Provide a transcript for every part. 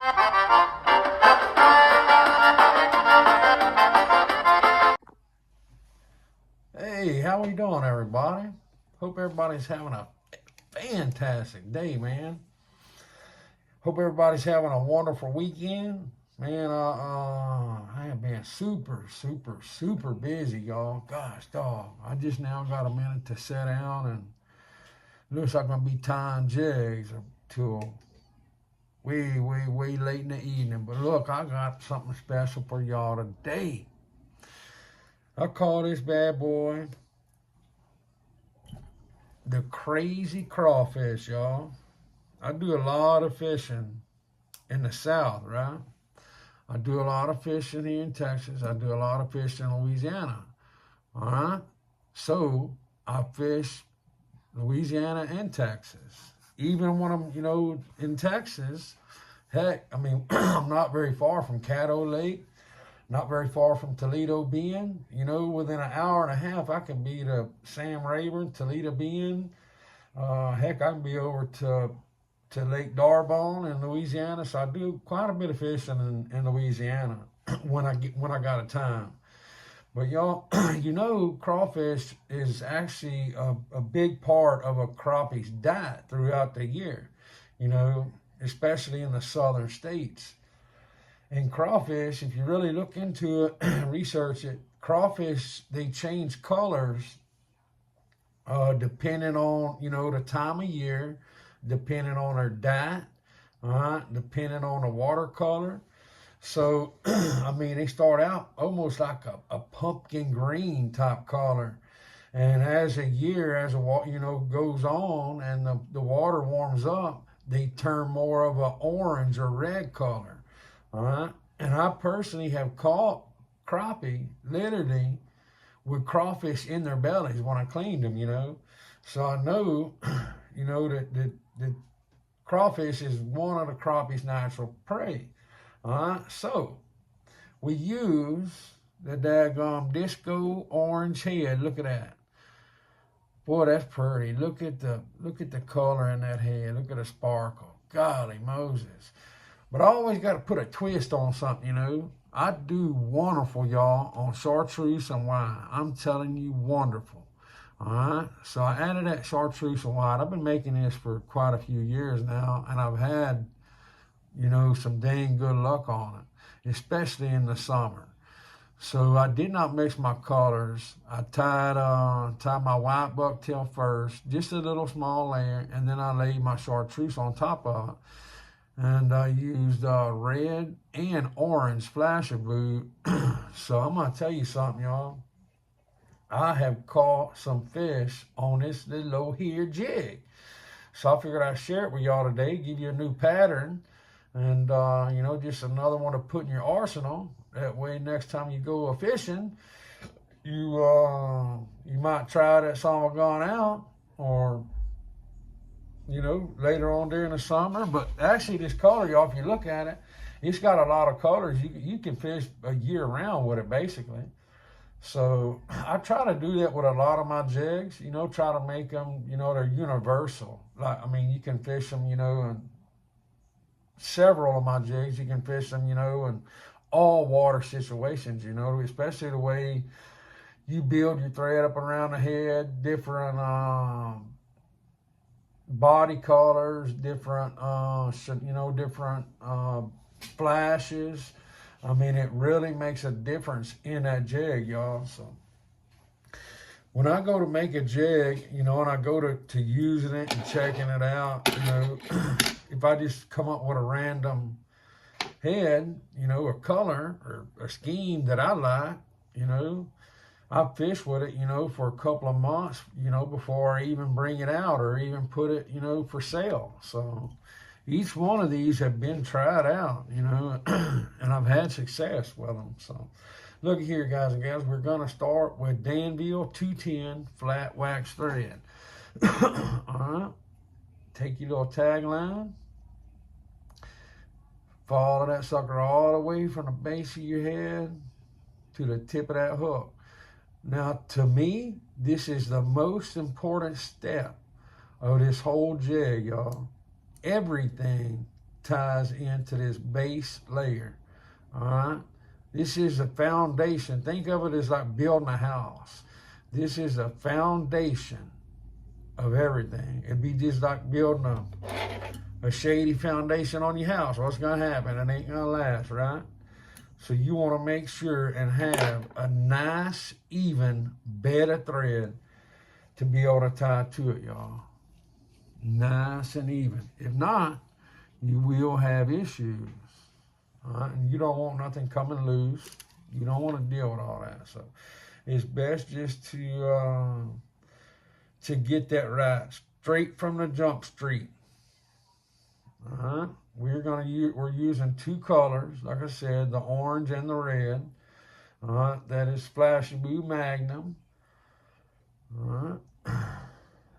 Hey, how we doing, everybody? Hope everybody's having a fantastic day, man. Hope everybody's having a wonderful weekend. Man, I have been super busy, y'all. Gosh, dog. I just now got a minute to sit down, and looks like I'm gonna be tying jigs till way late in the evening. But look, I got something special for y'all today. I call this bad boy the crazy crawfish, y'all. I do a lot of fishing in the South, right? I do a lot of fishing here in Texas. I do a lot of fishing in Louisiana, all right? So I fish Louisiana and Texas. Even when I'm, in Texas, heck, I mean, I'm not very far from Caddo Lake, not very far from Toledo Bend. Within an hour and a half, I can be to Sam Rayburn, Toledo Bend. Heck, I can be over to Lake D'Arbonne in Louisiana. So I do quite a bit of fishing in Louisiana when I got a time. But y'all, crawfish is actually a big part of a crappie's diet throughout the year, especially in the southern states. And crawfish, if you really look into it, research it, crawfish, they change colors depending on, the time of year, depending on their diet, all right, depending on the water color. So, I mean, they start out almost like a pumpkin green type color. And as the year, goes on and the water warms up, they turn more of an orange or red color. All right. And I personally have caught crappie literally with crawfish in their bellies when I cleaned them, So I know, that crawfish is one of the crappie's natural prey. All right. So we use the daggum disco orange head. Look at that. Boy, that's pretty. Look at the color in that head. Look at the sparkle. Golly Moses. But I always got to put a twist on something, I do wonderful, y'all, on chartreuse and wine. I'm telling you, wonderful. All right. So I added that chartreuse and wine. I've been making this for quite a few years now, and I've had, some dang good luck on it, especially in the summer. So I did not mix my colors. I tied my white bucktail first, just a little small layer, and then I laid my chartreuse on top of it. And I used red and orange Flashabou. So I'm going to tell you something, y'all. I have caught some fish on this little old here jig. So I figured I'd share it with y'all today, give you a new pattern, and, just another one to put in your arsenal. That way, next time you go fishing, you might try that summer gone out, or later on during the summer. But actually this color, y'all, if you look at it, it's got a lot of colors. You can fish a year round with it, basically. So I try to do that with a lot of my jigs, try to make them, they're universal. You can fish them, in several of my jigs. You can fish them, in all water situations, especially the way you build your thread up around the head, different, body colors, different, different flashes. I mean, it really makes a difference in that jig, y'all. So when I go to make a jig, and I go to using it and checking it out, if I just come up with a random head, a color or a scheme that I like, I fish with it, for a couple of months, before I even bring it out or even put it, for sale. So each one of these have been tried out, and I've had success with them. So look here, guys and gals, we're going to start with Danville 210 flat wax thread. All right. Take your little tag line. Follow that sucker all the way from the base of your head to the tip of that hook. Now, to me, this is the most important step of this whole jig, y'all. Everything ties into this base layer. All right. This is a foundation. Think of it as like building a house. This is a foundation of everything. It'd be just like building a shady foundation on your house. What's going to happen? It ain't going to last, right? So you want to make sure and have a nice, even bed of thread to be able to tie to it, y'all. Nice and even. If not, you will have issues. All right? And you don't want nothing coming loose. You don't want to deal with all that. So it's best just to get that right, straight from the jump street. All right? We're using two colors, like I said, the orange and the red. All right? That is Flashabou Magnum. All right?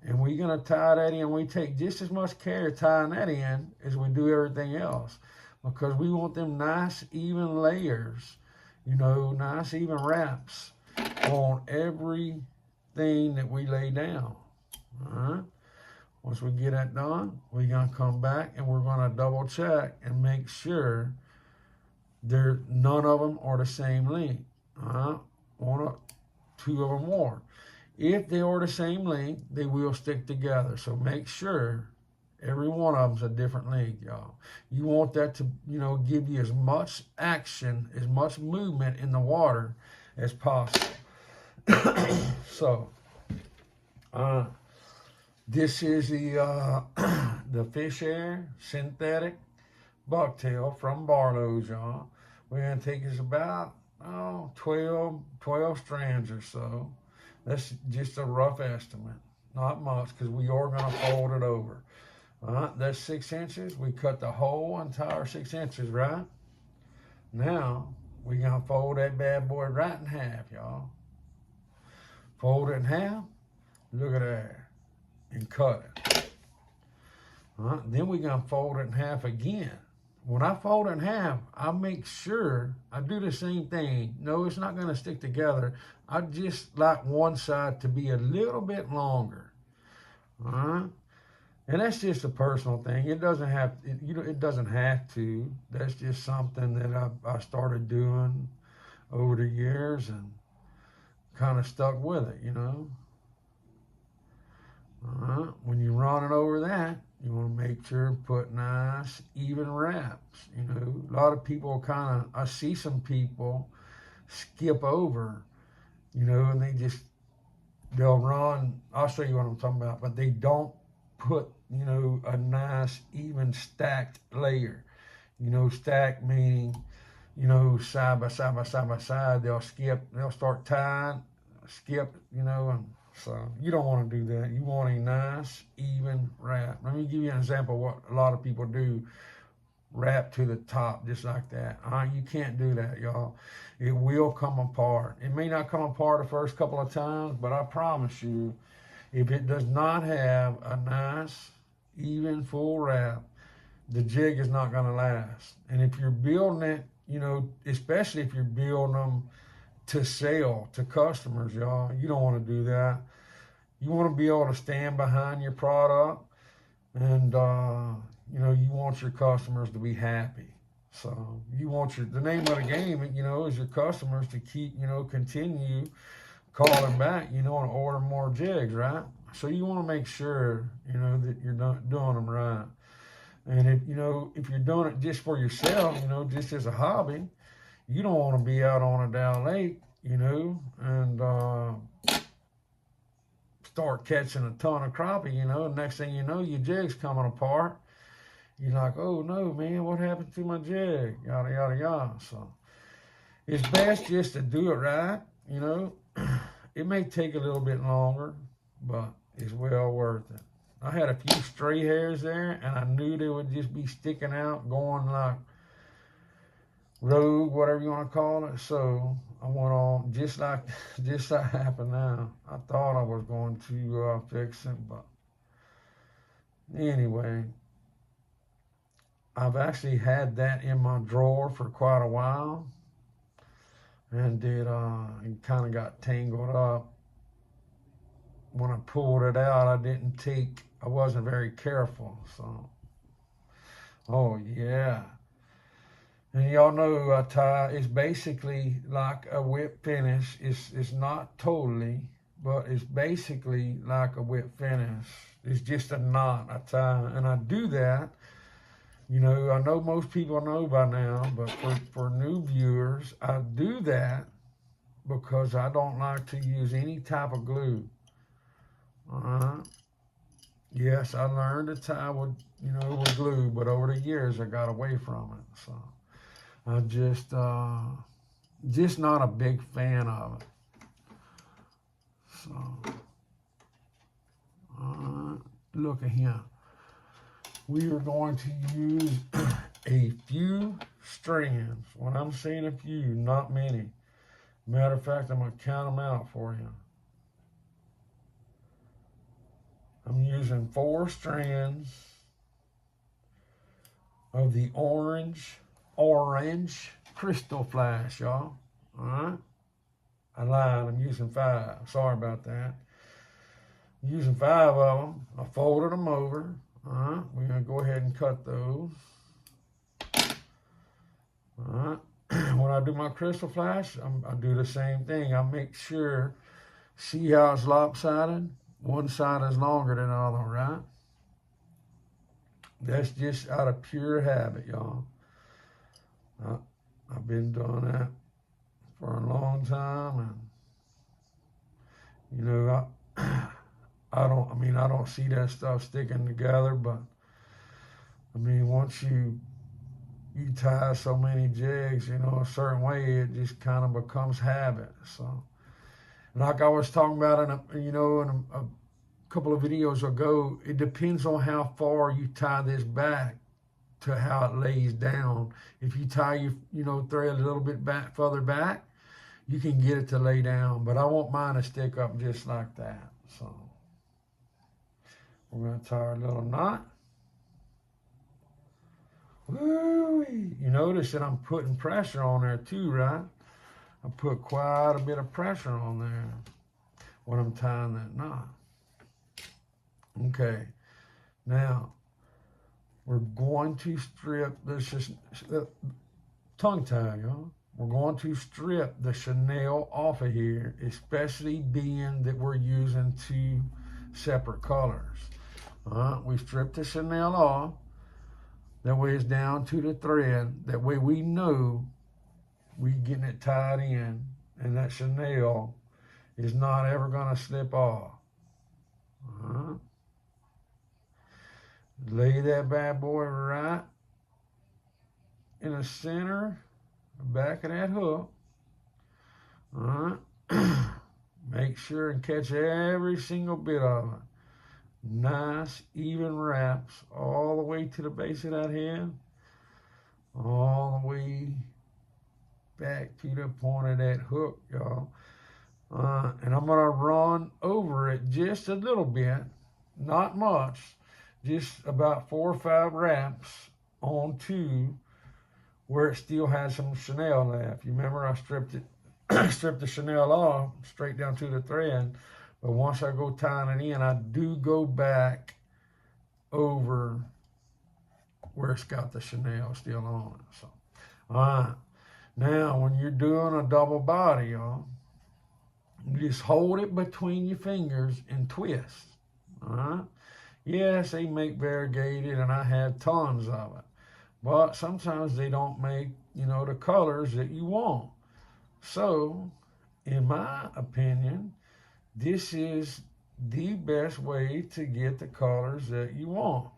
And we're going to tie that in. We take just as much care tying that in as we do everything else, because we want them nice, even layers, you know, nice, even wraps on everything that we lay down. All right? Once we get that done, we're going to come back and we're going to double check and make sure none of them are the same length. All right? One or two of them more. If they are the same length, they will stick together. So make sure every one of them's a different length, y'all. You want that to, you know, give you as much action, as much movement in the water as possible. So, this is the fish hair synthetic bucktail from Barlows, y'all. We're going to take us about 12 strands or so. That's just a rough estimate, not much, because we are going to fold it over. All right, that's 6 inches. We cut the whole entire 6 inches, right? Now, we're going to fold that bad boy right in half, y'all. Fold it in half. Look at that. And cut it. All right, then we're going to fold it in half again. When I fold it in half, I make sure I do the same thing. No, it's not going to stick together. I just like one side to be a little bit longer. All right? And that's just a personal thing. It doesn't have, it doesn't have to. That's just something that I started doing over the years and kind of stuck with it, you know. All right? When you're running over that, you want to make sure and put nice, even wraps. You know, a lot of people I see some people skip over, you know, and they'll run. I'll show you what I'm talking about, but they don't put, you know, a nice, even stacked layer. You know, stacked meaning, you know, side by side by side by side. They'll start tying, skip, you know, and so you don't want to do that. You want a nice, even wrap. Let me give you an example of what a lot of people do. Wrap to the top, just like that. You can't do that, y'all. It will come apart. It may not come apart the first couple of times, but I promise you, if it does not have a nice, even, full wrap, the jig is not going to last. And if you're building it, you know, especially if you're building them to sell to customers, y'all, you don't want to do that. You want to be able to stand behind your product, and you know, you want your customers to be happy. So you want the name of the game, you know, is your customers to keep, you know, continue calling back, you know, and order more jigs, right? So you want to make sure, you know, that you're doing them right. And if, you know, if you're doing it just for yourself, you know, just as a hobby, you don't want to be out on a down lake, you know, and start catching a ton of crappie, you know. Next thing you know, your jig's coming apart. You're like, oh no, man, what happened to my jig? Yada, yada, yada. So it's best just to do it right, you know. It may take a little bit longer, but it's well worth it. I had a few stray hairs there, and I knew they would just be sticking out, going like rogue, whatever you want to call it. So I went on just like happened now. I thought I was going to fix it, but anyway, I've actually had that in my drawer for quite a while, and it kind of got tangled up. When I pulled it out, I wasn't very careful, so Oh, yeah. And y'all know a tie is basically like a whip finish. It's not totally, but it's basically like a whip finish. It's just a knot, a tie. And I do that, you know, I know most people know by now, but for new viewers, I do that because I don't like to use any type of glue. Yes, I learned to tie with, you know, with glue, but over the years I got away from it. So I just not a big fan of it. So, look at here. We are going to use a few strands. When I'm saying a few, not many. Matter of fact, I'm going to count them out for you. I'm using 4 strands of the orange Krystal flash, y'all. All right? I lied. I'm using 5. Sorry about that. I'm using 5 of them. I folded them over. All right? We're going to go ahead and cut those. All right? When I do my Krystal flash, I do the same thing. I make sure, see how it's lopsided? One side is longer than the other, right? That's just out of pure habit, y'all. I've been doing that for a long time, and you know, I don't see that stuff sticking together, but I mean, once you tie so many jigs, you know, a certain way, it just kind of becomes habit. So, like I was talking about in a couple of videos ago, it depends on how far you tie this back to how it lays down. If you tie your thread a little bit back further back, you can get it to lay down. But I want mine to stick up just like that. So we're gonna tie our little knot. Woo-wee. You notice that I'm putting pressure on there too, right? I put quite a bit of pressure on there when I'm tying that knot. Okay, now we're going to strip the tongue tie, y'all. We're going to strip the chenille off of here, especially being that we're using 2 separate colors. We strip the chenille off. That way it's down to the thread. That way we know we're getting it tied in, and that chenille is not ever going to slip off. Lay that bad boy right in the center, back of that hook. Make sure and catch every single bit of it. Nice, even wraps all the way to the base of that head, all the way back to the point of that hook, y'all. And I'm going to run over it just a little bit, not much, just about 4 or 5 wraps onto where it still has some chenille left. You remember I stripped the chenille off straight down to the thread, but once I go tying it in, I do go back over where it's got the chenille still on it. So, all right. Now, when you're doing a double body, y'all, you just hold it between your fingers and twist. All right. Yes, they make variegated, and I have tons of it. But sometimes they don't make, the colors that you want. So, in my opinion, this is the best way to get the colors that you want.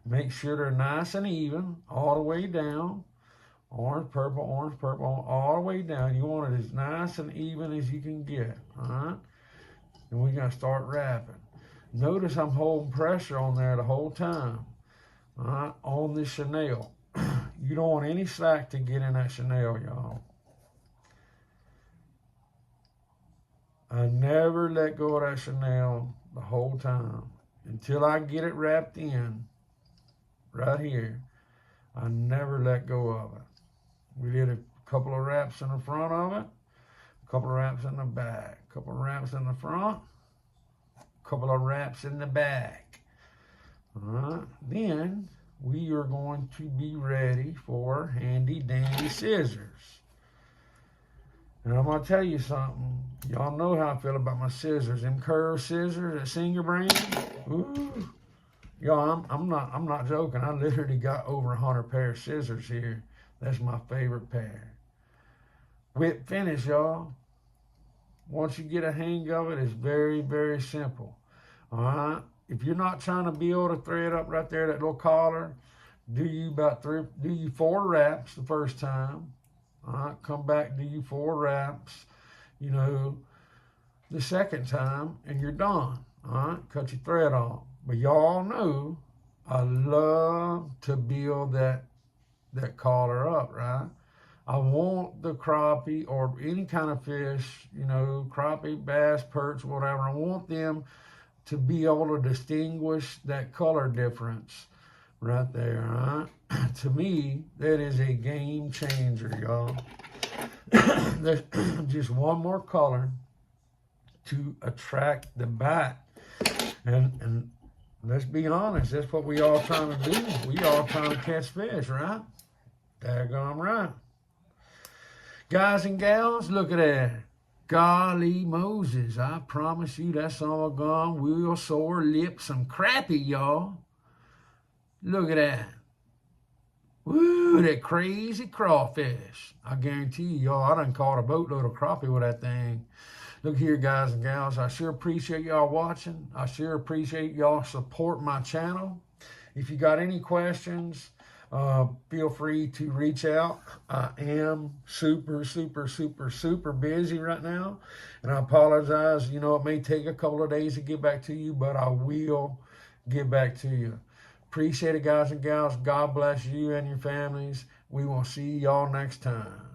Make sure they're nice and even all the way down. Orange, purple, all the way down. You want it as nice and even as you can get. And we're going to start wrapping. Notice I'm holding pressure on there the whole time. On the chenille. You don't want any slack to get in that chenille, y'all. I never let go of that chenille the whole time until I get it wrapped in right here. I never let go of it. We did a couple of wraps in the front of it, a couple of wraps in the back, a couple of wraps in the front, a couple of wraps in the back. Then we are going to be ready for handy dandy scissors. And I'm gonna tell you something. Y'all know how I feel about my scissors. Them curved scissors at Singer brand. Ooh. Y'all, I'm not joking. I literally got over 100 pair of scissors here. That's my favorite pair. Whip finish, y'all. Once you get a hang of it, it's very, very simple. All right. If you're not trying to be able to thread up right there, that little collar, do you 4 wraps the first time. All right. Come back, do you 4 wraps, you know, the second time, and you're done. All right. Cut your thread off. But y'all know I love to build that collar up, right? I want the crappie or any kind of fish, you know, crappie, bass, perch, whatever. I want them to be able to distinguish that color difference right there, right? To me, that is a game changer, y'all. There's just one more color to attract the bite. And let's be honest, that's what we all trying to do. We all trying to catch fish, right? Daggone right. Guys and gals, look at that. Golly Moses, I promise you that's all gone. We'll sore lip some crappie, y'all. Look at that. Woo, that crazy crawfish. I guarantee you, y'all, I done caught a boatload of crappie with that thing. Look here, guys and gals, I sure appreciate y'all watching. I sure appreciate y'all supporting my channel. If you got any questions, feel free to reach out. I am super busy right now, and I apologize. You know, it may take a couple of days to get back to you, but I will get back to you. Appreciate it, guys and gals. God bless you and your families. We will see y'all next time.